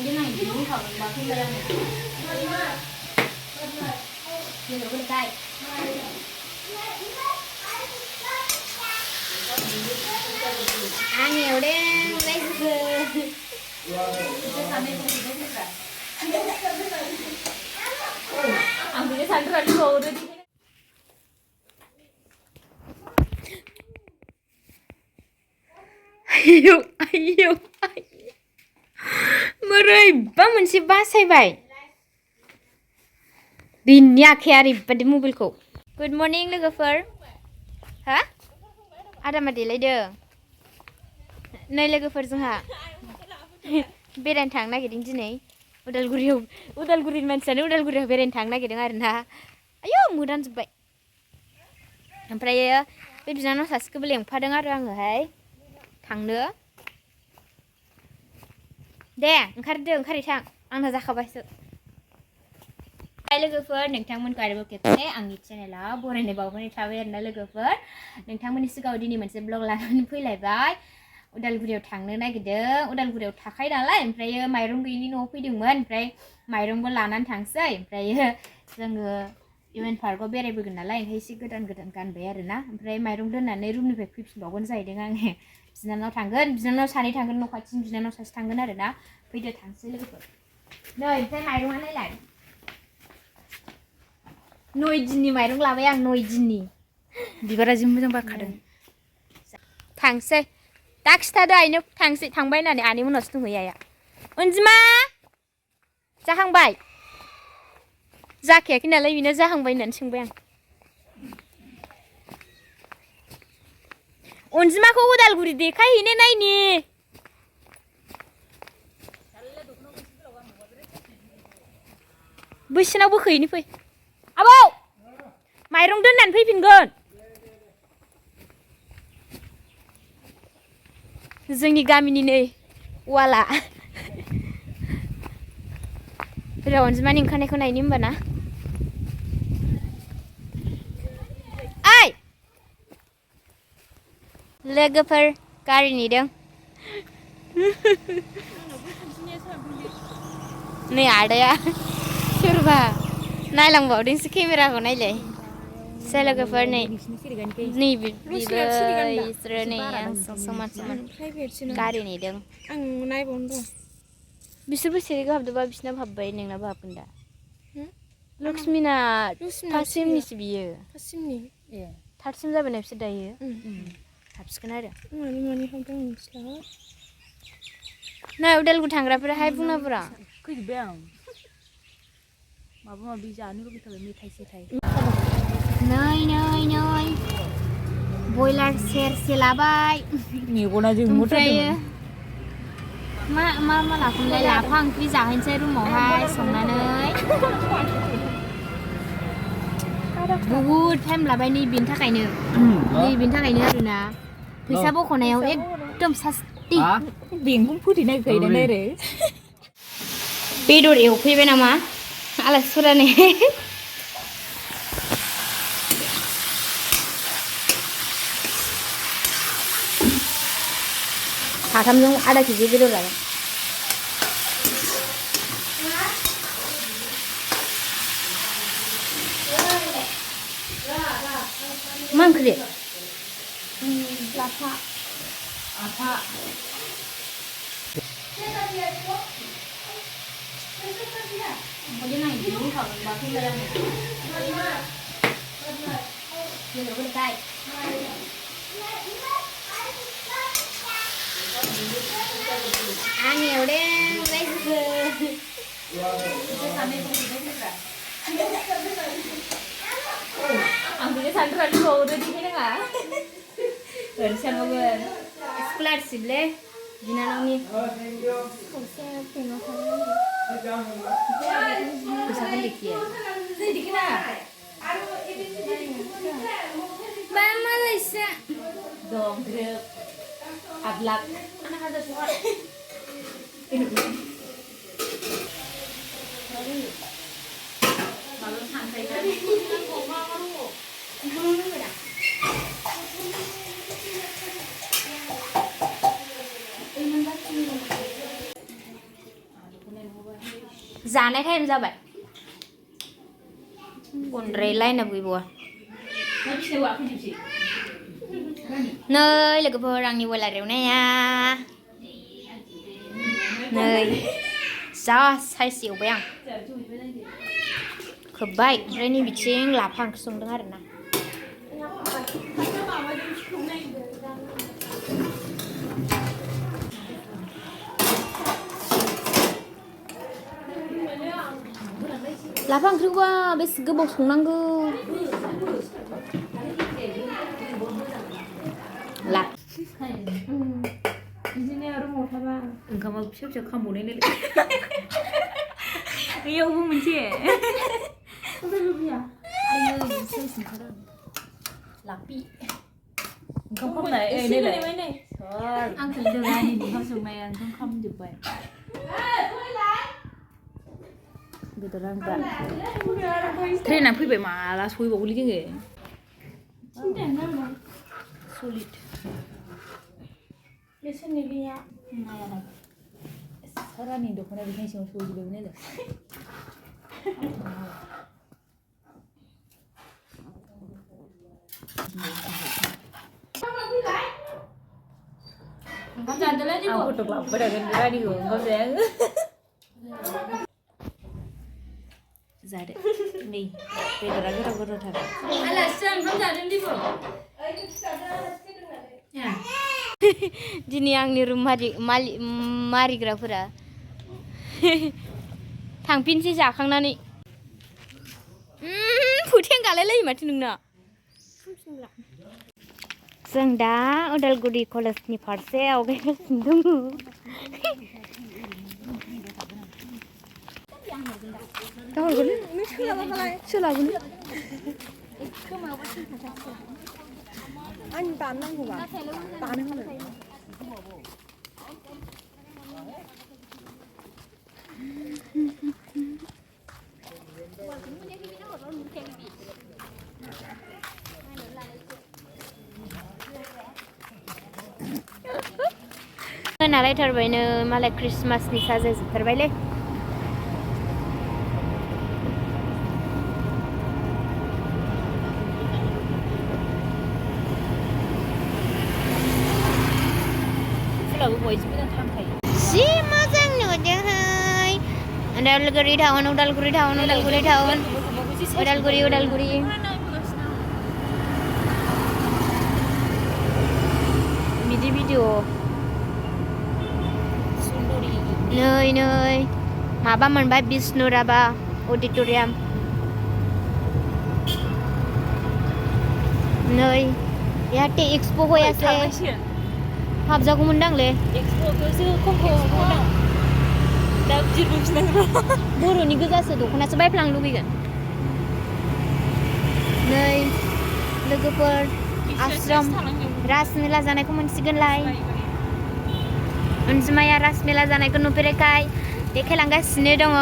어디 나 이거 가고 막 힘들어. Nhìn ở bên cạnh. Nhiều đấy, lấy cái sẵn rồi đi ngồi đi. Ayo. Mereba moनसे बासायबाय. दिननि आखाया ओरैबादि मबाइलखौ. Good morning लोगोफोर. हा? आदामा देलायदों. नै लोगोफोर जोंहा बेरायनो थांनो नागिरदों दिनै. उदालगुरिनि मानसियानो उदालगुरियाव बेरायनो थांनो नागिरदों आरोना. आयौ मोदानजोब्बाय. ओमफ्रायो बे बिनानाव सासेखौबो लेंफादों आरो आङोहाय थांनो. दे ओंखारै थां. आंना जाखाबायसो. लोगोफोर नोंथांमोनखौ आरोबाव खेबसे आंनि चेनेलाव बरायनाय बावहरनाय थाबाय आरोना लोगोफोर. नोंथांमोननि सिगाङाव दिनै मोनसे ब्लग लानानै फैलायबाय. उदालगुरियाव थांनो नागिरदों. उदालगुरियाव थाखायो नालाय ओमफ्रायो माइरं गैयिनि न'आव फैदोंमोन. ओमफ्राय माइरंबो लानानै थांसै. ओमफ्रायो जोङो इउएन पार्कआव बेरायबोगोन नालाय ओंखाय एसे गोदान गानबाय आरोना. ओमफ्राय माइरं दोननानै रुमनिफ्राय फैफिनबावगोन जाहैदों आङो. बिनानाव थांगोन. बिनानाव सानै थांगोन. न' खाथिनि बिनानाव सासे थांगोन आरोना. फैदो थांसै लोगोफोर. नै ओमफ्राय माइरंआ नायलाय. 9 दिननि माइरं लाबाय आं 9 दिननि. बिबारा जि मोजां बारखादों. थांसै. दा खिथादो आइनो थांबाय होननानै आनै मोनावसो दंहैयो आइया. अनजिमा जाहांबाय? जाखायाखै नालाय बेनो जाहांबाय होननानै सोंबाय आं. अनजिमाखौ उदालगुरि देखायहैनो नायनि. बैसिनाव बोखोहैनो फै. आबौ माइरं दोननानै फैफिनगोन. जोंनि गामिनि नै वाला. अनजिमानि ओंखारनायखौ नायनि होमबा ना. ओइ लोगोफोर गारि नेदों. नै आदाया सोरबा नायलांबावदोंसो केमेराखौ नायलाय. से लोगोफोर नै बिसोरो नै आंजों समान गारि नेदों. आं नायबावनो दं. बिसोरबो सिरिखौ हाबदोंबा बिसिनाबो हाबबाय नोंनाबो हाबगोन दा. लक्ष्मिना थार्दसिमनिसो बियो. थार्दसिम जाबाय ना बिसोर दायो. हाबसिगोन आरो. नै उदालगुरि थांग्राफोराहाय बुंनाफोरा फैजोब्बाय आं. माबा माबि जानो लुबैथारबाय मेथाइ सेथाइ. नै बयलार सेरसे लाबाय. मेगना जोंमोथारदों. मा लाखौलाय लाफा ओंख्रि जाहैनोसै रुमावहाय संनानै. बहुद टाइम लाबाय नैबेनि थाखायनो आरोना. फैसा बख'नायाव एकदम सास्ति. बेंकखौ फोथै नागिरखायोना डाइरेक्ट. बेदर एवफैबाय नामा आलासिफोरानो. साथामजों आधा केजि बेदर लाबाय. मा ओंख्रि? लाफा. 어디 나 이거 가고 막 힘들어. nhìn ở bên cạnh. Nhiều đấy, lấy Ambilnya sandra di bawah udah dingin nggak? Bersama gue eksploit sih boleh, dinanongi. Bisa kan dikit ya? Dikit lah. Mama Lisa. Dong grup, ablak. Anak ada suara. Ini. Malu santai kan? जानाय time जाबाय गनद्राय लाइना गैबावा नै लोगोफोर आंनि बयलार एवनाया नै जा साइज एवबाय आं खोब्बाय ओमफ्राय नै बिथिं लाफा ओंख्रि संदों आरोना लाफा ओंख्रिखौबा बेसे गोबाव संनांगौ ला बिदिनो रुमाव थाबा ओंखामा फिसा फिसा खामबावनाय बैयावबो मोनसे आयो साइज ओंखारो लापि ओंखाम खामनाय आंखौ दोगानि ओंखाम संनाया ओंखाम खामजोब्बाय बेदर आंगा ट्रेना फैबाय माला सहैबावगोनलै जोङो सलिड लेसननि गैया नाया सारानि दख'ना बिखायनो सिङाव सहैजोबबायमोन आरो ओंखाम जादोंलाय आं फट' लाबोबाय थागोन रानिखौ ओंखाम जाया जादो नै बेदरा गोथाव गोथावथार आलासि ओंखाम जादों दिबो दिनै आंनि रुम मारिग्राफोरा थांफिनसै जाखांनानै फोथें गालायलायो माथो नोंना जों दा उदालगुरि कलेजनि फारसे आवगायगासिनो दङ सोलाबोनो आं दाननांगौबा दानो होनो नालायथारबायनो मालाय क्रिसमासनि साजायजोबथारबायलै जि मोजां नुदोंहाय Udalguri town Udalguri town Udalguri town Udalguri Udalguri बिदि भिडिअ नै नै माबा मोनबाय बिष्णु राभा अडिट'रियाम नै याते एक्सपो होयासै हाबजागौमोनदांलै एक्सप'खौसो खमखौमोन दा जिरबोफिननांगौ बर'नि गोजासो दख'नासो बायफ्लांनो लुबैगोन नै लोगोफोर आश्रम रासमेला जानायखौ मोनसिगोनलाय अनजिमाया रासमेला जानायखौ नुफेरैखाय देखायलांगासिनो दङ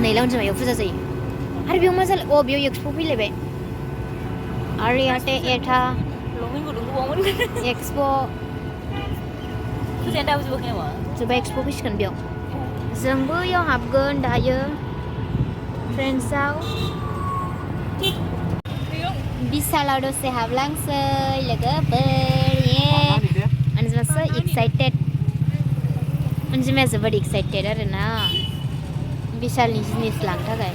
नैला अनजिमायाव फुजा जायो आरो बेयाव मा जालाय बेयाव एक्सपो फैलायबाय आरो याते एथा एक्सपो फुजाया दाबो जोबाखै नामा जोबा एक्सपो फैसिगोन बेयाव जोंबो बेयाव हाबगोन दायो फ्रेन्ड्सआव बिशालाव दसे हाबलांसै लोगोफोर अनजिमासो एक्साइटेड अनजिमाया जोबोद एक्साइटेड आरोना बिशालनि जिनिस लांनो थाखाय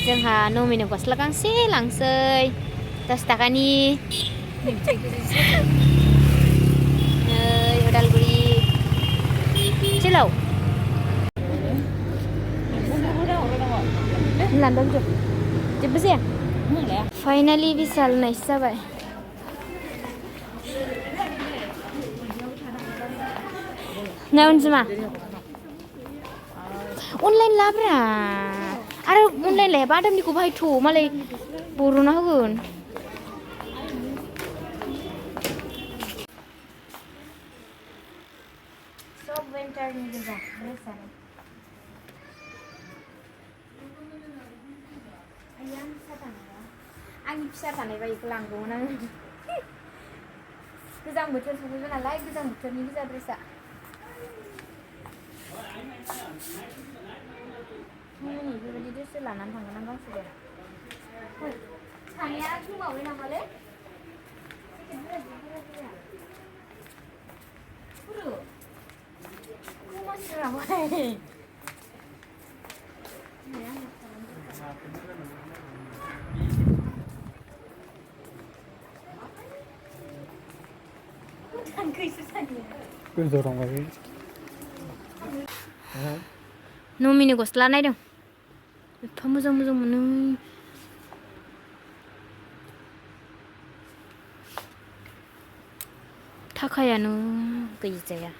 जोंहा नमिनो गस्ला गांसे लांसै 10 थाखानि उदालगुरि चिलाव लांदों जेबो जाया फाइनालि बिशाल नायसो जाबाय ना अनजिमा अनलाइन लाब्रा आरो अनलाइन लायाबा आदामनिखौ बाहायथ' मालाय बर'ना होगोन सब विन्टारनि गोजा ड्रेसआनो आंनि फिसा थानायबा बेखौ लांगौमोन आङो गोजां बोथोर सफैबाय नालाय गोजां बोथोरनि गोजा ड्रेसआ बेबायदि ड्रेस लानानै थांगोन आं गांसे सानैया गोमाबाय नामालै नमिनि गस्ला नायदों एफा मोजां मोजां मोनो थाखायानो गैजाया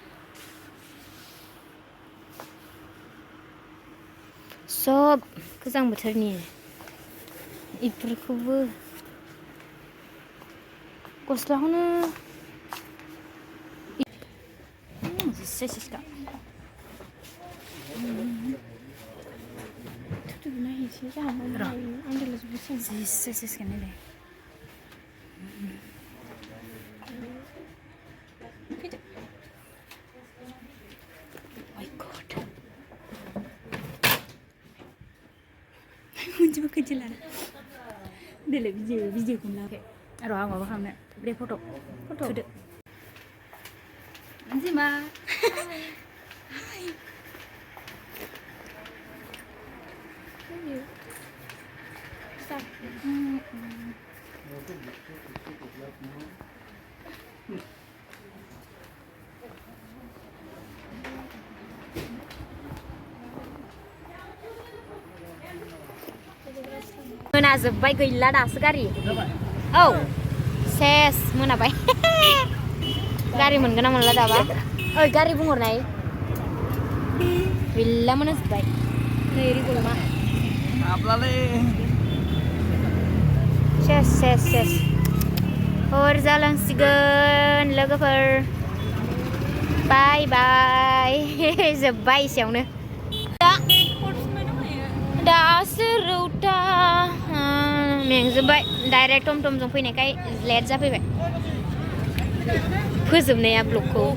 सब गोजां बोथोरनि इफोरखौबो गस्लाखौनो सेसिसका नायनोसै जोंहा सेसिसका नायलाय मोनसेबो खैथिला देलाय भिडिअखौनो लायाखै र' आं माबा खालामनो दे फट' थुदो जिमा मोनाजोब्बाय गैला दासो गारि औ सेस मोनाबाय गारि मोनगोन ना मोनला दाबा ओइ गारि बुंहरनाय गैला मोनाजोब्बाय नै रिगलमा सेस सेस सेस हर जालांसिगोन लोगोफोर बाय बाय जोब्बाय एसेयावनो दासो रौता मेंजोब्बाय डाइरेक्ट टमटमजों फैनायखाय लेट जाफैबाय फोजोबनाया ब्लगखौ